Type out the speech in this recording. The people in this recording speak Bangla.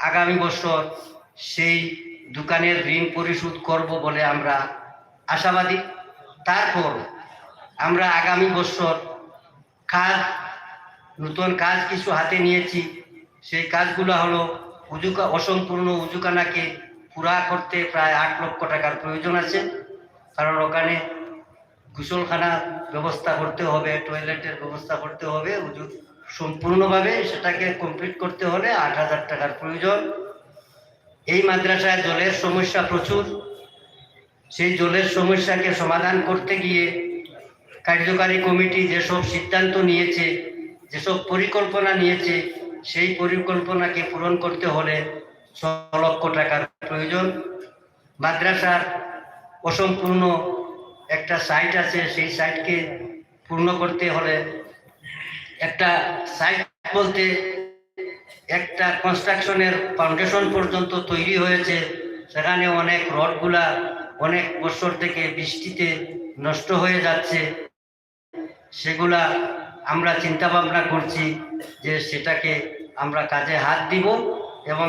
আগামী বছর সেই দোকানের ঋণ পরিশোধ করব বলে আমরা আশাবাদী। তারপর আমরা আগামী বছর কাজ, নতুন কাজ কিছু হাতে নিয়েছি। সেই কাজগুলো হলো অসম্পূর্ণ উজুখানাকে পুরা করতে প্রায় 8 লক্ষ টাকার প্রয়োজন আছে, কারণ ওখানে গোসলখানা ব্যবস্থা করতে হবে, টয়লেটের ব্যবস্থা করতে হবে। সম্পূর্ণভাবে সেটাকে কমপ্লিট করতে হলে 8,000 টাকার প্রয়োজন। এই মাদ্রাসায় জলের সমস্যা প্রচুর। সেই জলের সমস্যাকে সমাধান করতে গিয়ে কার্যকারী কমিটি যেসব সিদ্ধান্ত নিয়েছে, যেসব পরিকল্পনা নিয়েছে, সেই পরিকল্পনাকে পূরণ করতে হলে 6 লক্ষ টাকার প্রয়োজন। মাদ্রাসার অসম্পূর্ণ একটা সাইট আছে, সেই সাইটকে পূর্ণ করতে হলে একটা সাইট বলতে একটা কনস্ট্রাকশনের ফাউন্ডেশন পর্যন্ত তৈরি হয়েছে, সেখানে অনেক রডগুলা অনেক বছর থেকে বৃষ্টিতে নষ্ট হয়ে যাচ্ছে। সেগুলা আমরা চিন্তা ভাবনা করছি যে সেটাকে আমরা কাজে হাত দিব এবং